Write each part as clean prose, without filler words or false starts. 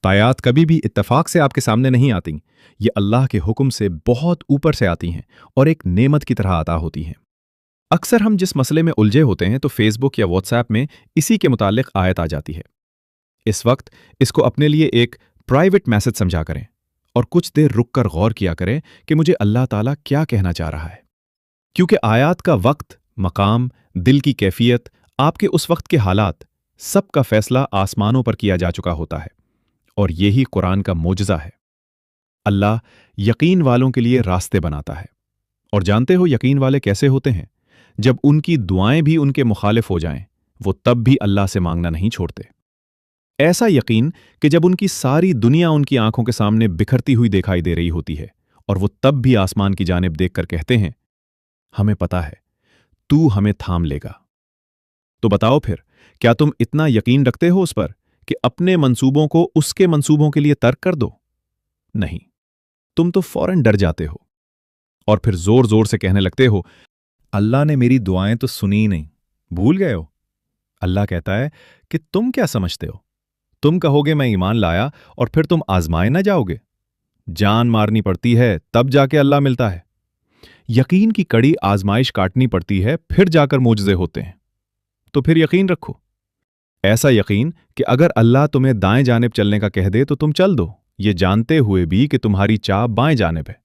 आयात कभी भी इत्तफाक से आपके सामने नहीं आती, ये अल्लाह के हुक्म से बहुत ऊपर से आती हैं और एक नेमत की तरह अता होती हैं। अक्सर हम जिस मसले में उलझे होते हैं तो फेसबुक या व्हाट्सएप में इसी के मुतालिक आयत आ जाती है। इस वक्त इसको अपने लिए एक प्राइवेट मैसेज समझा करें और कुछ देर रुक कर गौर किया करें कि मुझे अल्लाह ताला क्या कहना चाह रहा है, क्योंकि आयात का वक्त, मकाम, दिल की कैफियत, आपके उस वक्त के हालात, सब का फैसला आसमानों पर किया जा चुका होता है। और यही कुरान का मोजज़ा है। अल्लाह यकीन वालों के लिए रास्ते बनाता है। और जानते हो यकीन वाले कैसे होते हैं? जब उनकी दुआएं भी उनके मुखालिफ हो जाएं, वो तब भी अल्लाह से मांगना नहीं छोड़ते। ऐसा यकीन कि जब उनकी सारी दुनिया उनकी आंखों के सामने बिखरती हुई दिखाई दे रही होती है और वो तब भी आसमान की जानिब देखकर कहते हैं, हमें पता है तू हमें थाम लेगा। तो बताओ फिर, क्या तुम इतना यकीन रखते हो उस पर कि अपने मंसूबों को उसके मंसूबों के लिए तर्क कर दो? नहीं, तुम तो फौरन डर जाते हो और फिर जोर जोर से कहने लगते हो, अल्लाह ने मेरी दुआएं तो सुनी ही नहीं, भूल गए हो। अल्लाह कहता है कि तुम क्या समझते हो? तुम कहोगे मैं ईमान लाया और फिर तुम आजमाए ना जाओगे। जान मारनी पड़ती है तब जाके अल्लाह मिलता है। यकीन की कड़ी आजमाइश काटनी पड़ती है, फिर जाकर मोजज़े होते हैं। तो फिर यकीन रखो, ऐसा यकीन कि अगर अल्लाह तुम्हें दाएं जानिब चलने का कह दे तो तुम चल दो, ये जानते हुए भी कि तुम्हारी चाह बाएं जानिब है।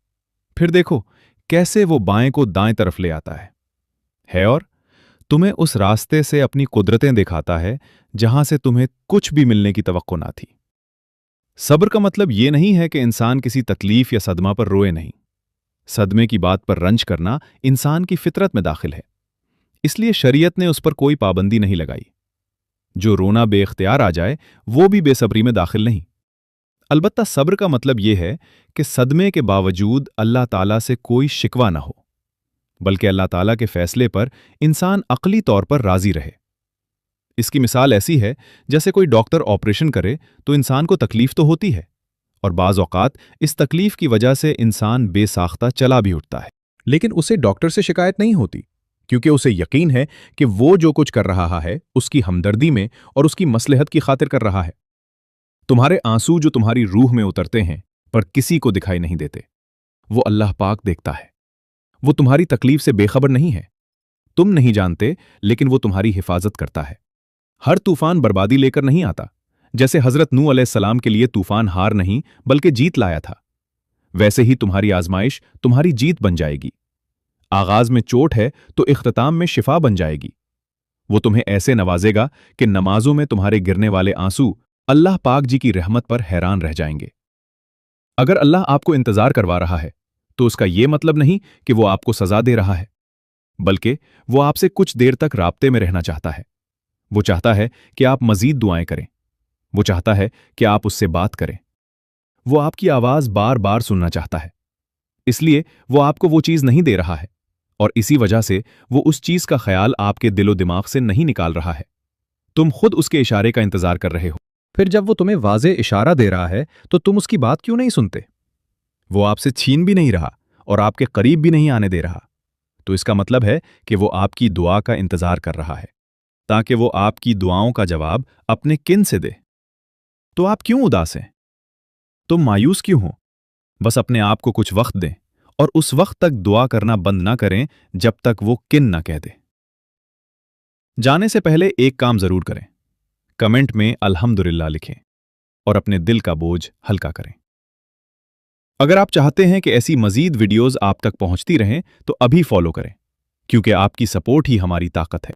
फिर देखो कैसे वो बाएं को दाएं तरफ ले आता है और तुम्हें उस रास्ते से अपनी कुदरतें दिखाता है जहां से तुम्हें कुछ भी मिलने की तवक्को ना थी। सब्र का मतलब ये नहीं है कि इंसान किसी तकलीफ या सदमा पर रोए नहीं। सदमे की बात पर रंज करना इंसान की फितरत में दाखिल है, इसलिए शरीयत ने उस पर कोई पाबंदी नहीं लगाई। जो रोना बेख्तियार आ जाए वो भी बेसब्री में दाखिल नहीं। अलबत्ता सब्र का मतलब यह है कि सदमे के बावजूद अल्लाह ताला से कोई शिकवा ना हो, बल्कि अल्लाह ताला के फैसले पर इंसान अक्ली तौर पर राजी रहे। इसकी मिसाल ऐसी है जैसे कोई डॉक्टर ऑपरेशन करे तो इंसान को तकलीफ तो होती है और बाज़ औक़ात इस तकलीफ की वजह से इंसान बेसाख्ता चला भी उठता है, लेकिन उसे डॉक्टर से शिकायत नहीं होती, क्योंकि उसे यकीन है कि वो जो कुछ कर रहा है उसकी हमदर्दी में और उसकी मसलहत की खातिर कर रहा है। तुम्हारे आंसू जो तुम्हारी रूह में उतरते हैं पर किसी को दिखाई नहीं देते, वो अल्लाह पाक देखता है। वो तुम्हारी तकलीफ से बेखबर नहीं है। तुम नहीं जानते, लेकिन वो तुम्हारी हिफाजत करता है। हर तूफान बर्बादी लेकर नहीं आता। जैसे हजरत नूह अलैहिस्सलाम के लिए तूफान हार नहीं बल्कि जीत लाया था, वैसे ही तुम्हारी आजमाइश तुम्हारी जीत बन जाएगी। आगाज में चोट है तो इख्तिताम में शिफा बन जाएगी। वो तुम्हें ऐसे नवाजेगा कि नमाजों में तुम्हारे गिरने वाले आंसू अल्लाह पाक जी की रहमत पर हैरान रह जाएंगे। अगर अल्लाह आपको इंतजार करवा रहा है तो उसका यह मतलब नहीं कि वो आपको सजा दे रहा है, बल्कि वो आपसे कुछ देर तक राब्ते में रहना चाहता है। वो चाहता है कि आप मजीद दुआएं करें। वो चाहता है कि आप उससे बात करें। वो आपकी आवाज बार बार सुनना चाहता है, इसलिए वो आपको वो चीज नहीं दे रहा है और इसी वजह से वो उस चीज का ख्याल आपके दिलो दिमाग से नहीं निकाल रहा है। तुम खुद उसके इशारे का इंतजार कर रहे हो। फिर जब वो तुम्हें वाज़े इशारा दे रहा है तो तुम उसकी बात क्यों नहीं सुनते? वो आपसे छीन भी नहीं रहा और आपके करीब भी नहीं आने दे रहा, तो इसका मतलब है कि वो आपकी दुआ का इंतजार कर रहा है ताकि वो आपकी दुआओं का जवाब अपने किन से दे। तो आप क्यों उदास हैं? तुम मायूस क्यों हो? बस अपने आप को कुछ वक्त दें और उस वक्त तक दुआ करना बंद ना करें जब तक वो किन ना कह दे। जाने से पहले एक काम जरूर करें, कमेंट में अल्हम्दुलिल्लाह लिखें और अपने दिल का बोझ हल्का करें। अगर आप चाहते हैं कि ऐसी मजीद वीडियोस आप तक पहुंचती रहें तो अभी फॉलो करें, क्योंकि आपकी सपोर्ट ही हमारी ताकत है।